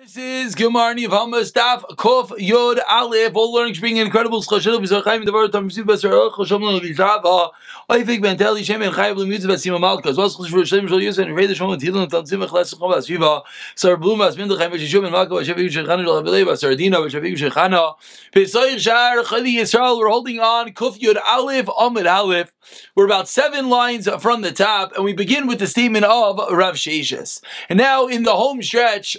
This is Gemara Yevamos Daf Kof Yod Aleph. All learning bring incredible schashel b'zarchaim devar tamsiv b'sarach choshem l'lizava. Oifik benteli shem en chayv l'mitzvah b'sima malka. As well as choshev shem shal yusuf and read the shom t'hilun tantzim echlas chom b'asviva. Sar blum as min l'chayv b'shishum en malka b'shaviv shechana l'chavilei b'sardina b'shaviv shechana. B'soich shar chali Yisrael. We're holding on Kof Yod Aleph Amid Aleph. We're about 7 lines from the top, and we begin with the statement of Rav Sheshes. And now in the home stretch,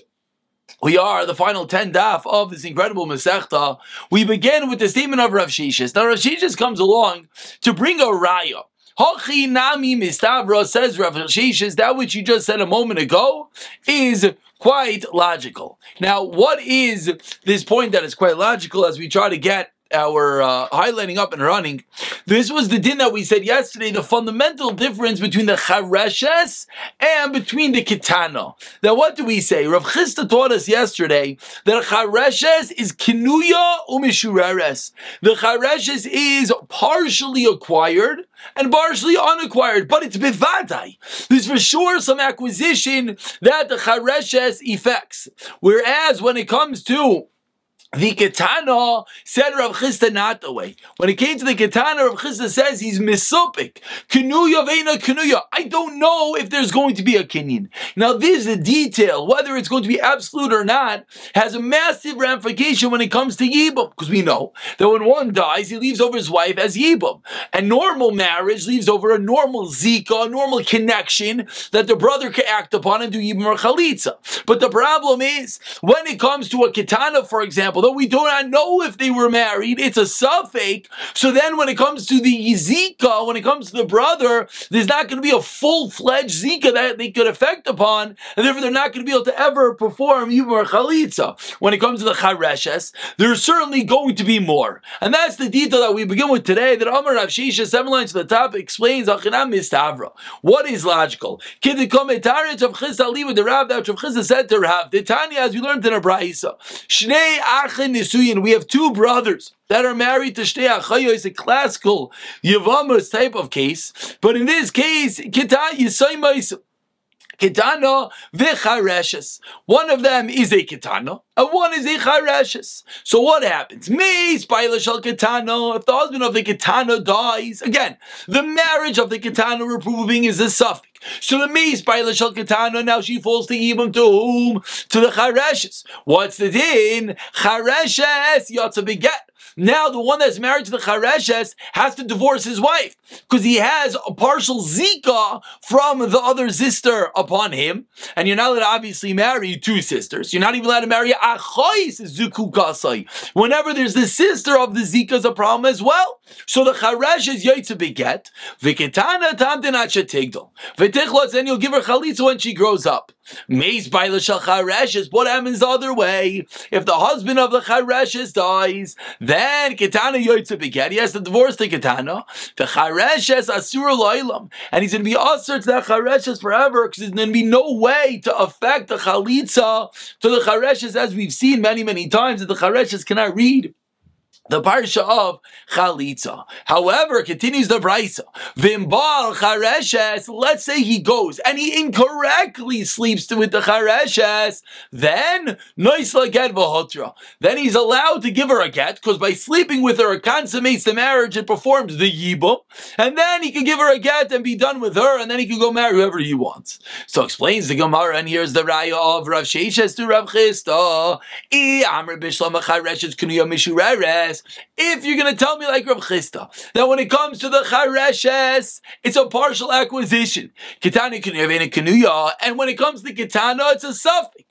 we are the final 10 daf of this incredible Masechta. We begin with the statement of Rav Sheshes. Now Rav Sheshes comes along to bring a raya. Hachi nami mistavra, says Rav Sheshes, that which you just said a moment ago is quite logical. Now, what is this point that is quite logical as we try to get our highlighting up and running? This was the din that we said yesterday, the fundamental difference between the chareshes and between the ketana. Now what do we say? Rav Chisda taught us yesterday that chareshes is kinuya umishureres. The chareshes is partially acquired and partially unacquired, but it's bivadai. There's for sure some acquisition that the chareshes effects. Whereas when it comes to the Ketana, said Rav Chisda not the way. When it came to the Ketana, Rav Chisda says he's misupik. Kinuya veina kinuya. I don't know if there's going to be a kinyan. Now this is a detail, whether it's going to be absolute or not, has a massive ramification when it comes to Yibam. Because we know that when one dies, he leaves over his wife as Yibam. And normal marriage leaves over a normal zika, a normal connection that the brother can act upon and do Yibam or Chalitza. But the problem is, when it comes to a Ketana, for example, though we do not know if they were married, it's a suffix. So then when it comes to the zika, when it comes to the brother, there's not going to be a full-fledged zika that they could affect upon, and therefore they're not going to be able to ever perform Yibam or Chalitza. When it comes to the chareshes, there's certainly going to be more. And that's the detail that we begin with today, that Amar Rav Sheshes, 7 lines to the top, explains Achinam Mistavra. What is logical? Kidikometarich of Chisda Ali with the Rav, that Rav Chisda said to Rav, the Tanya, as we learned in a Braisa, Shnei Nisuyin, we have 2 brothers that are married to Shnei Achayo. It's a classical Yevamos type of case, but in this case, Kita Yisoymais Ketana v'chareshes. One of them is a ketana, and one is a chareshes. So what happens? Meis b'ayla shel ketana. If the husband of the ketana dies, again, the marriage of the ketana we're proving is a suffix. So the meis b'ayla shel ketana, now she falls to Yibam, to whom? To the chareshes. What's the din? Chareshes yotza beget. Now the one that's married to the chareshes has to divorce his wife because he has a partial zika from the other sister upon him, and you're not allowed to obviously marry 2 sisters. You're not even allowed to marry achais zuku kasai. Whenever there's the sister of the zika is a problem as well. So the chareshes yotze beget v'ketana tamdenat shetigdol v'tichlos, and you'll give her chalitza when she grows up. Meis b'ayla shel chareshes. What happens the other way? If the husband of the chareshes dies, then ketana yotze beget. He has to divorce the ketana. The chareshes asur lo'ilam, and he's going to be usher to that chareshes forever because there's going to be no way to affect the chalitza to the chareshes, as we've seen many, many times that the chareshes cannot read the parsha of Chalitza. However, continues the Braisa, Vimbal Chareshes, let's say he goes and he incorrectly sleeps with the Chareshes, then Noisla Get Vahotra. Then he's allowed to give her a get, because by sleeping with her, it consummates the marriage, it performs the Yibum, and then he can give her a get and be done with her, and then he can go marry whoever he wants. So explains the Gemara, and here's the Raya of Rav Sheshes to Rav Chisda. Amr Bishlam Chareshes Kunuya Mishureres. If you're going to tell me like Rav Chisda, that when it comes to the chareshes, it's a partial acquisition. Ketana Kunuya, and when it comes to Ketana, it's a suffix.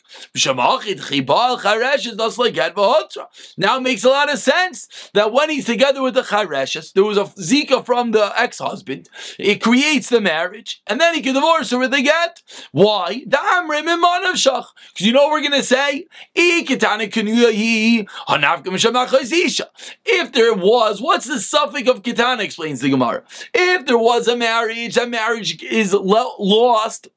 Now it makes a lot of sense that when he's together with the chareshes, there was a zika from the ex-husband, it creates the marriage, and then he can divorce her with the get. Why? Because you know what we're going to say? If there was, what's the suffix of ketana, explains the Gemara. If there was a marriage, that marriage is lost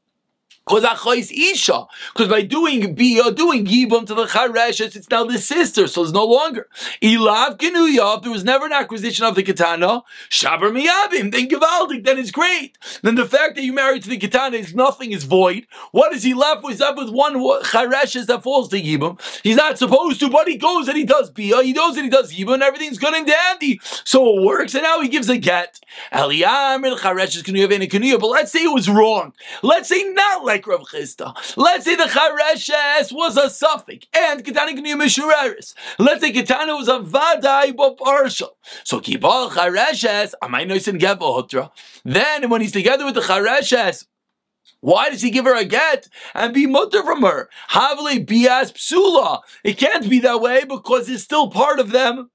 Because by doing Yibam to the Chareshes, it's now the sister, so it's no longer. Ilav Kenuya, if there was never an acquisition of the Ketana, Shabar Miyabim, then Givaldik, then it's great. Then the fact that you married to the Ketana is nothing, is void. What is he left with? He's left with one Chareshes that falls to Yibam. He's not supposed to, but he goes and he does Bia, he knows that he does Yibam, and everything's good and dandy. So it works, and now he gives a get. Eliyam, Chareshes Kenuya, Vena Kenuya, but let's say it was wrong. Let's say not like Rav Chisda. Let's say the Chareshes was a suffix and Ketana Kenuya Mishureris. Let's say Ketana was a Vadai but partial. So Kibal Chareshes, Amay Noisin Gevo Hotra. Then when he's together with the Chareshes, why does he give her a get and be mutter from her? Havle bias psula. It can't be that way because it's still part of them.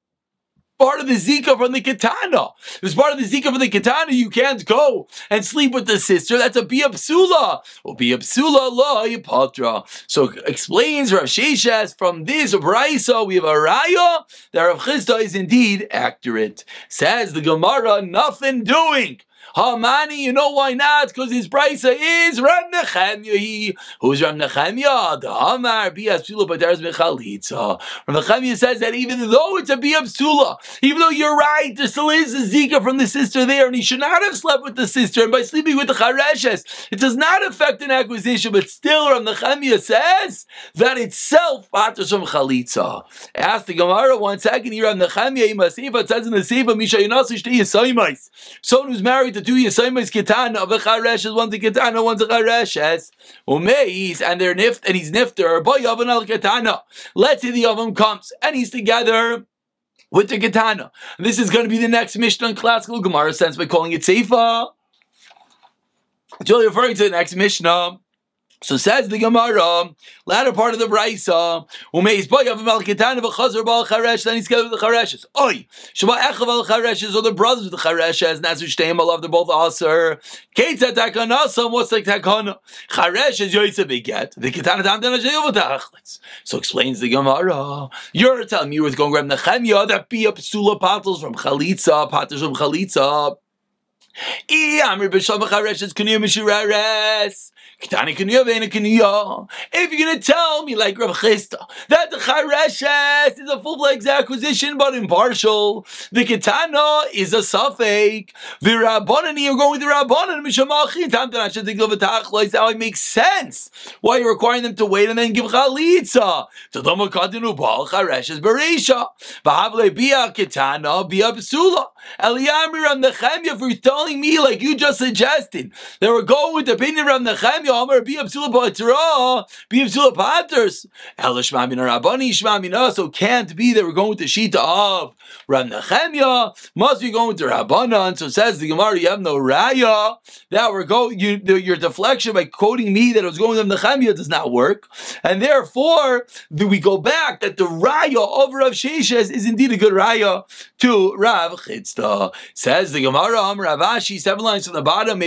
Part of the Zika from the Ketana. If it's part of the Zika from the Ketana, you can't go and sleep with the sister. That's a Bia Psula. Or Bia Psula la Yipatra. So explains Rav Sheshes, from this Braisa, we have a Raya that Rav Chisda is indeed accurate. Says the Gemara, nothing doing. Hamani, you know why not? Because his brisa is Rav Nechemya. Who's Rav Nechemya? The Hamar Bia Psula B'Teres B'Chalitza. Rav Nechemya says that even though it's a Bia Psula, even though you're right, there still is a Zika from the sister there, and he should not have slept with the sister, and by sleeping with the Chareshes, it does not affect an acquisition, but still Rav Nechemya says that itself patters from Chalitza. Ask the Gemara 1 second, Rav Nechemya, it says in the Seifa, Misha Yinasi Shtei Yisaymais. Someone who's married to two Yisaymais Ketana, of a Chareshes, one's a Ketana, one's a Chareshes, Umeis, and they're and he's nifter, Boy Yavan al Ketana. Let's say the Yavam comes, and he's together with the Ketana. This is going to be the next Mishnah in classical Gemara sense by calling it Seifa. It's really referring to the next Mishnah. So says the Gemara, latter part of the Braisa, Umeis boy of Malketana v'chazar bal Charesh, then he's together with the Chareshes. Oi, Shema Echav al Chareshes, or the brothers of the Chareshes, Nasu Shteim, I love, they're both Aser. Keita Takanasam, what's like Takana? Charesh is Yoitza Beget, the Ketana Tamdana Sheyov Tachlitz. So explains the Gemara, you're telling me you were going to grab Nechemya, that be up Sula Patels from Chalitza, Patels from Chalitza. Amr b'Shalom Chareshes Kuniyah Mishureres. If you're going to tell me, like Rav Chisda, that the Chareshes is a full-fledged acquisition but impartial, the Ketana is a suffix, the Rabbanan, you're going with the Rabbanan, now it makes sense why you're requiring them to wait and then give Chalitza. Chareshes Berisha. B'havle Bia Ketana, Bia Psula. Eliyamir Rav Nechemya, for telling me, like you just suggested, they were going with the opinion of Rav Nechemya, Amar Bia Psula Patera, Bia Psula Paters. Elishma Mina Rabbani, Shma Mina, so can't be that we're going with the Shita of Rav Nechemya, must be going with the Rabbanan. So says the Gemara, you have no Raya, that we're going, your deflection by quoting me that it was going with Rav Nechemya does not work. And therefore, do we go back that the Raya of Rav Sheshes is indeed a good Raya to Rav Chisda. Says the Gemara, Rav Ashi, 7 lines from the bottom,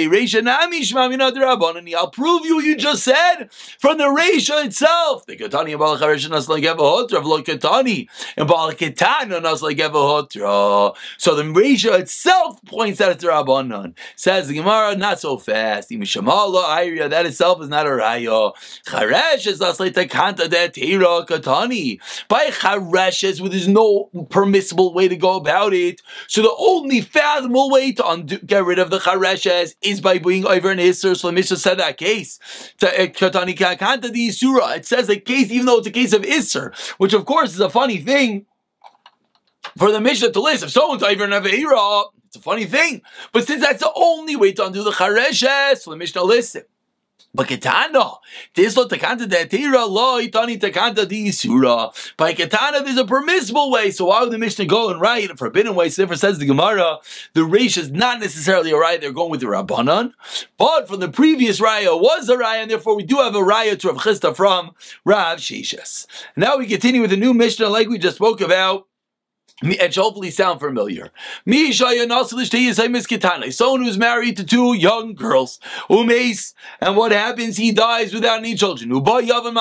I'll prove you just said from the Reisha itself. The Ketani and Baal Charesh nas like Evahotra, V'lo Ketani and Baal Ketana nas like Evahotra. So the Reisha itself points out it's a Rabbanan. Says the Gemara, not so fast. That itself is not a Raya. Charesh is nas like Takanta de Teira Ketani. By Chareshes, where there's no permissible way to go about it. So the only fathomable way to get rid of the Chareshes is by being over an Isser. So the Mishnah said that case. It says a case, even though it's a case of Isser, which of course is a funny thing for the Mishnah to list. If someone's over an Aveira, it's a funny thing. But since that's the only way to undo the Chareshes, so the Mishnah lists it. But Ketana, this lo takanta de atira, lo itani takanta di isura. By Ketana, there's a permissible way. So why would the Mishnah go and write a forbidden way? So therefore says the Gemara, the Reish is not necessarily a raya. They're going with the Rabbanan. But from the previous raya was a raya, and therefore we do have a raya to Rav Chisda from Rav Sheshes. Now we continue with the new Mishnah like we just spoke about. It should hopefully sound familiar. Someone who's married to two young girls. And what happens? He dies without any children. One Yavam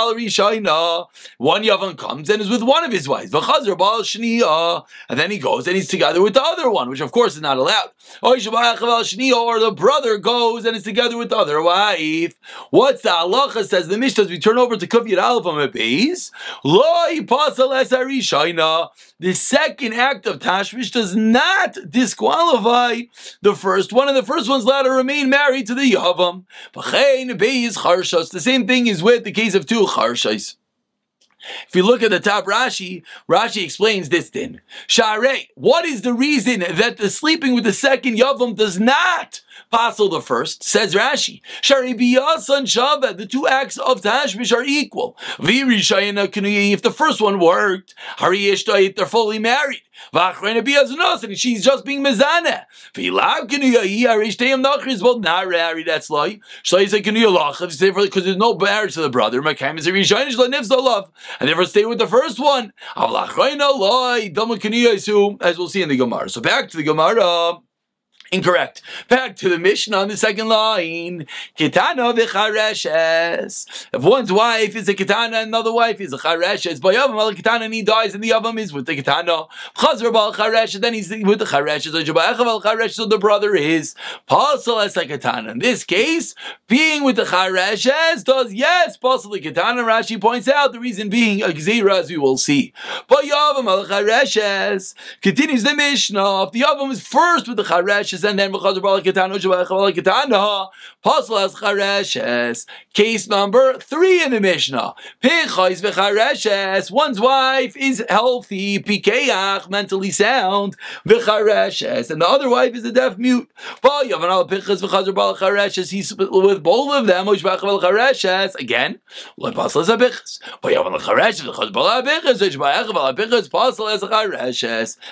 comes and is with one of his wives. And then he goes and he's together with the other one, which of course is not allowed. Or the brother goes and is together with the other wife. What's the halacha? Says the Mishnah, as we turn over to Kuf Yud Aleph on Beis. The second act of Tashmish does not disqualify the first one, and the first one's allowed to remain married to the Yavam. The same thing is with the case of two Charshos. If you look at the top Rashi explains this then. Sharei, what is the reason that the sleeping with the second Yavam does not passel the first? Says Rashi, Sharei biyasan shaveh, the two acts of Tashmish are equal. If the first one worked, they're fully married. And she's just being mezaneh. Both not married. That's like because there's no marriage to the brother. And therefore stay with the first one. As we'll see in the Gemara. So back to the Gemara. Incorrect. Back to the Mishnah on the second line. Kitana v'chareshes. If one's wife is a kitana and another wife is a chareshes, by Yavam al kitana and he dies and the Yavam is with the kitana. Chazar bal chareshes, then he's with the chareshes. So the brother is pasal as a kitana. In this case, being with the chareshes does pasal the kitana. Rashi points out the reason being a gzeira, as we will see. By Yavam al chareshes continues the Mishnah. If the Yavam is first with the chareshes, and then case number 3 in the Mishnah. One's wife is healthy, pikeach, mentally sound, and the other wife is a deaf mute. He's with both of them. Again,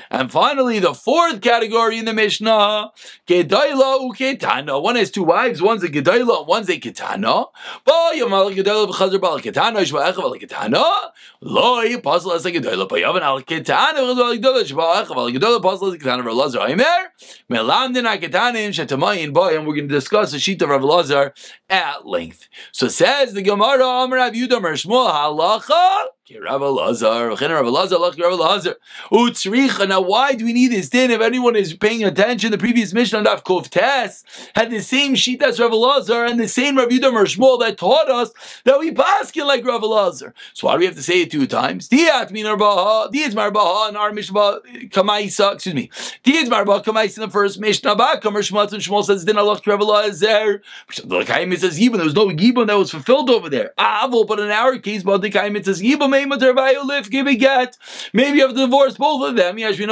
and finally, the fourth category in the Mishnah. Gedayla uketana. One has two wives. One's a gedayla and one's a ketana. Yamal gedayla v'chazar bal ketana. Shva'echav al ketana. Loi pasal as a gedayla. Yavan al ketana v'chazar gedayla. Shva'echav al gedayla pasal as a ketana. Rav Elazar Aimer melamdin haketanim shetamayin boy. And we're going to discuss the sheet of Rav Elazar at length. So says the Gemara. Amar Rav Yudah Mer Shmuel halacha. Rav Elazar. Now, why do we need this din? If anyone is paying attention, the previous Mishnah on Daf Kuf Tes had the same sheet as Rav Elazar and the same Rav Yudah Mer Shmuel that taught us that we paskin like Rav Elazar. So why do we have to say it 2 times? Diat marbaha in our Mishnah kamaisa. Excuse me. Diat marbaha kamaisa in the first Mishnah. Kamer Shmuel and Shmuel says din alach Rav Elazar. The Kaim says yibum. There was no yibum that was fulfilled over there. But in our case, but the Kaim says yibum. Maybe you have to divorce both of them. Because it's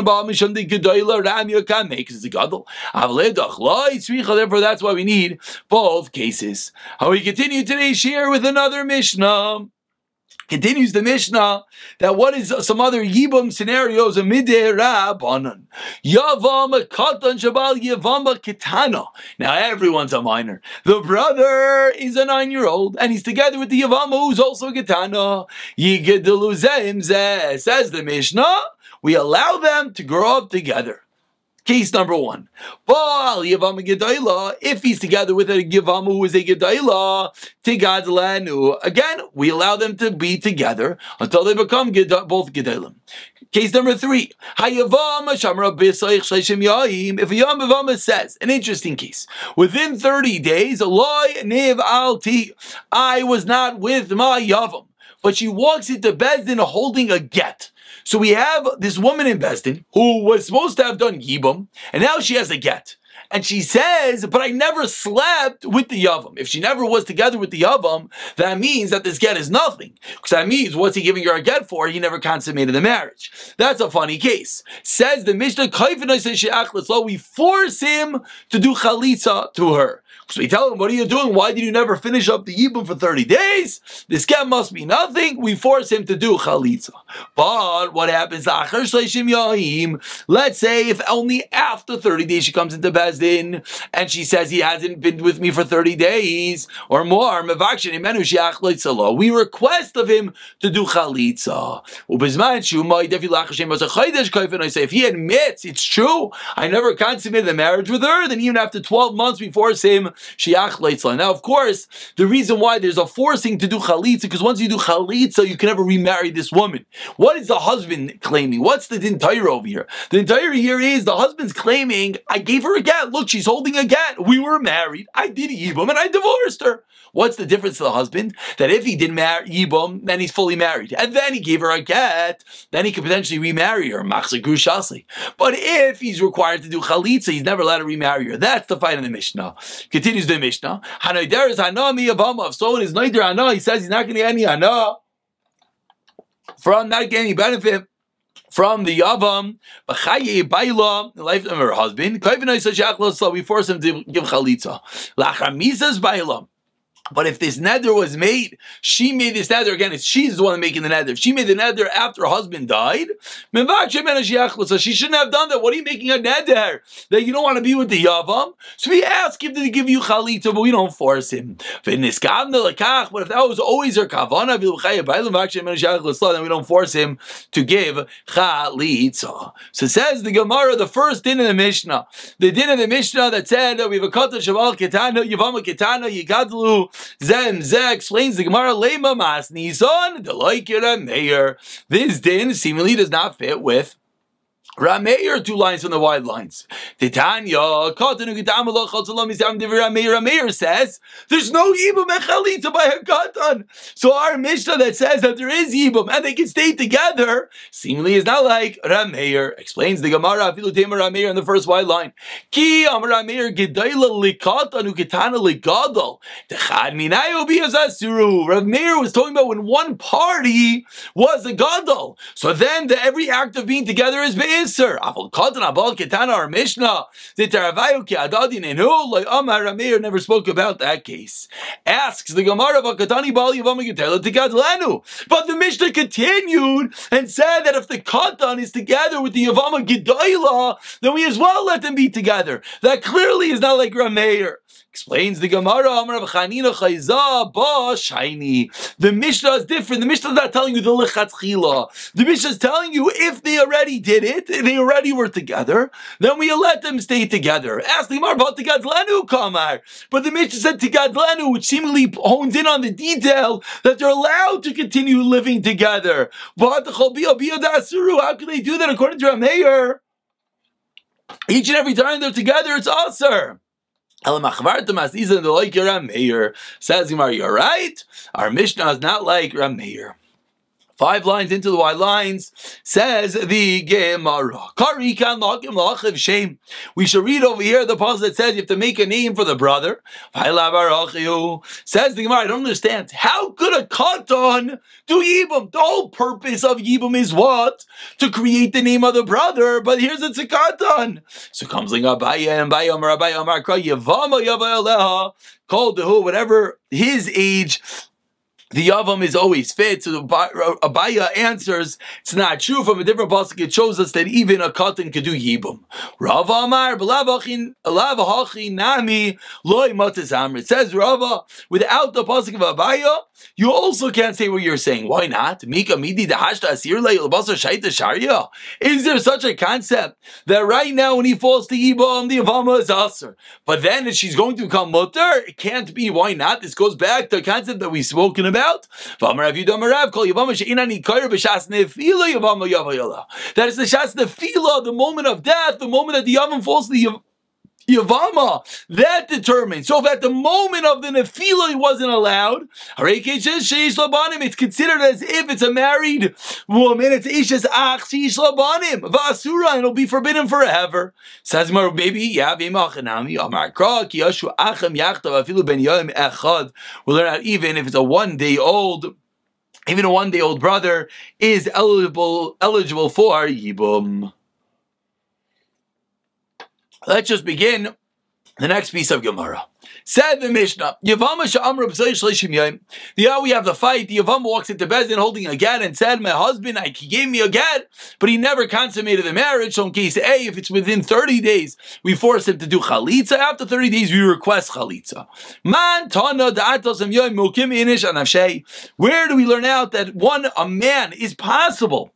a gadol. Therefore, that's why we need both cases. How we continue today's share with another Mishnah. Continues the Mishnah that what is some other yibum scenarios of midday rabbanon. Yavam katan shabal yavam kitana. Now everyone's a minor. The brother is a 9-year-old and he's together with the yavam who's also a kitana. Yigedelu zeh, says the Mishnah. We allow them to grow up together. Case number 1. If he's together with a Yevamo who is a Gedayla, again, we allow them to be together until they become both Gedaylim. Case number 3. If a Yevamo says, an interesting case, within 30 days, I was not with my Yavam, but she walks into Bezdin holding a get. So we have this woman in Bezdin who was supposed to have done Yibum, and now she has a get. And she says, but I never slept with the Yavam. If she never was together with the Yavam, that means that this get is nothing. Because that means, what's he giving her a get for? He never consummated the marriage. That's a funny case. Says the Mishnah, we force him to do chalitza to her. So we tell him, what are you doing? Why did you never finish up the Yibum for 30 days? This get must be nothing. We force him to do Chalitza. But what happens? Let's say if only after 30 days she comes into Bezdin and she says he hasn't been with me for 30 days or more, we request of him to do Chalitza. And I say, if he admits it's true, I never consummated the marriage with her, then even after 12 months we force him Shiach Leitzla. Now, of course, the reason why there's a forcing to do Chalitza, because once you do Chalitza, you can never remarry this woman. What is the husband claiming? What's the Din Torah over here? The Din Torah here is the husband's claiming, I gave her a get. Look, she's holding a get. We were married. I did Yibum and I divorced her. What's the difference to the husband? That if he didn't marry Yibum, then he's fully married. And then he gave her a get, then he could potentially remarry her. But if he's required to do Chalitza, he's never allowed to remarry her. That's the fight in the Mishnah. Continues the Mishnah. If someone is Neider Hana, he says he's not going to get any Hana from not getting any benefit from the Yavam, the life of her husband. We force him to give Chalitza. But if this neder was made, she made this neder, again, she's the one making the neder. If she made the neder after her husband died, so she shouldn't have done that. What are you making a neder? That you don't want to be with the Yavam? So we ask him to give you Chalitza, but we don't force him. But if that was always her kavana, then we don't force him to give Chalitza. So says the Gemara, the first din of the Mishnah. The din of the Mishnah that said that we have a kata shaval ketana, Yevama ketana, yigadlu, Zem explains the Gemara, Lema Mas Nison, the like Rameir. This din seemingly does not fit with Rameir, 2 lines from the wide lines. Titania, Rameir says there's no Yibum and Chalitza by a Katan. So our Mishnah that says that there is Yibum and they can stay together seemingly is not like Rameir. Explains the Gemara, Afilu Tema Rameir in the first wide line. Ki Amar Rameir Gedayla Likatan Uketana Ligadol. Techad Minayo Biazasuru. Rameir was talking about when one party was a Gadol. So then every act of being together is based. Our Mishnah, never spoke about that case. Asks the Gemara, but the Mishnah continued and said that if the Katan is together with the Yevama Gedayla, then we as well let them be together. That clearly is not like Rameir. Explains the Gemara, the Mishnah is different. The Mishnah is not telling you the lechatchila. The Mishnah is telling you if they already did it, they already were together, then we let them stay together. Ask the Gemara about Tigadlenu Kamar. But the Mishnah said Tigadlenu, which seemingly hones in on the detail that they're allowed to continue living together. But how can they do that according to Rameir? Each and every time they're together, it's Aser. Says Gemara, you're right. Our Mishnah is not like Rameir. 5 lines into the wide lines, says the Gemara. We should read over here the passage that says you have to make a name for the brother. Says the Gemara, I don't understand. How could a katan do Yibum? The whole purpose of Yibum is what? To create the name of the brother, but here's a katan. So comes Abaya and Abaya Amar Kra Yevama Yavaleha, called the who, whatever his age. The Yavam is always fit, so Abaya answers, it's not true. From a different pasuk, it shows us that even a katan could do Yibum. Rava Amar, nami loy matazamr. It says, Rava, without the pasuk of Abaya, you also can't say what you're saying. Why not? Mika midi dehashta asir le'ilbasar shaita sharia. Is there such a concept that right now when he falls to Yibum, the Yavama is aser, but then if she's going to become mutter, it can't be. Why not? This goes back to a concept that we've spoken about. That is the shas nefila, the moment of death, the moment that the Yavam falls to the Yevama, that determines. So if at the moment of the nefila he wasn't allowed, it's considered as if it's a married woman. It's ishes ach sheish labanim v'asura, and it'll be forbidden forever. Says my baby, we'll learn out even if it's a 1 day old. Even a 1 day old brother is eligible for Yibum. Let's just begin The next piece of Gemara. Said the Mishnah, Yevamos Amr B'Sayis Shlishim Yom. We have the fight. The Yevam walks into Bezdin holding a get and said, my husband, he gave me a get, but he never consummated the marriage. So in case A, if it's within 30 days, we force him to do chalitza. After 30 days, we request chalitza. Man Tana Da'atos Yom Mukim Inish Anavshei. Where do we learn out that a man is possible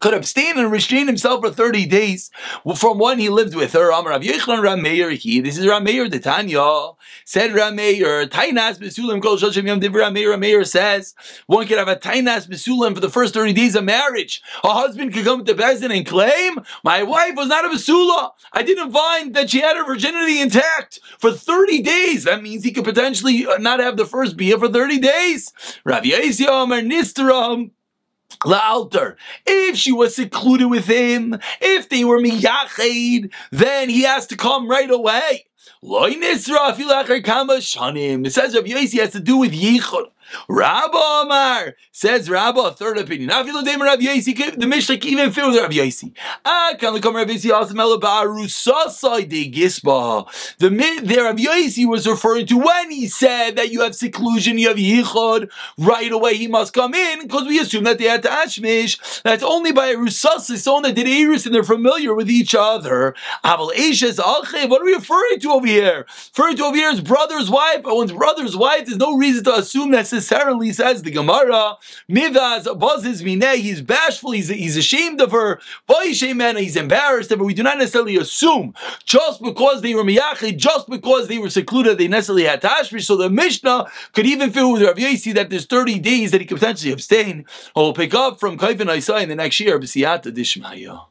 could abstain and restrain himself for 30 days from one he lived with her? Amar Rav Yochanan Rav Meir he. This is Rav Meir the Tanya. Said Rav Meir, Tainas Besulim Kol Shoshem Yom Div Rav Meir. Rav Meir says one could have a Tainas Besulim for the first 30 days of marriage. A husband could come to Bezdin and claim, my wife was not a Besula. I didn't find that she had her virginity intact for 30 days. That means he could potentially not have the first bia for 30 days. Rav Yossi Amar Nistram La'alter. If she was secluded with him, if they were miyached, then he has to come right away. Lo nisra afilu achar kama shanim. It says Rav Yossi has to do with yichud. Rabba Amar says Rabba, a third opinion. The Mishnah can even fit with Rav Yossi. The Rav Yossi was referring to when he said that you have seclusion, you have yichud, right away he must come in, because we assume that they had to ashmish. That's only by a rusasa, someone that did eirus and they're familiar with each other. What are we referring to over here? Referring to over here is brother's wife. But one's brother's wife, there's no reason to assume necessarily, says the Gemara, Midas buzzes mineh, he's bashful, he's ashamed of her, he's embarrassed of her. We do not necessarily assume just because they were miyachid, just because they were secluded, they necessarily had tashmish. So the Mishnah could even fit with Rav Yossi that there's 30 days that he could potentially abstain. We'll pick up from Kaif and Isai in the next year, B'siyata Dishmaya.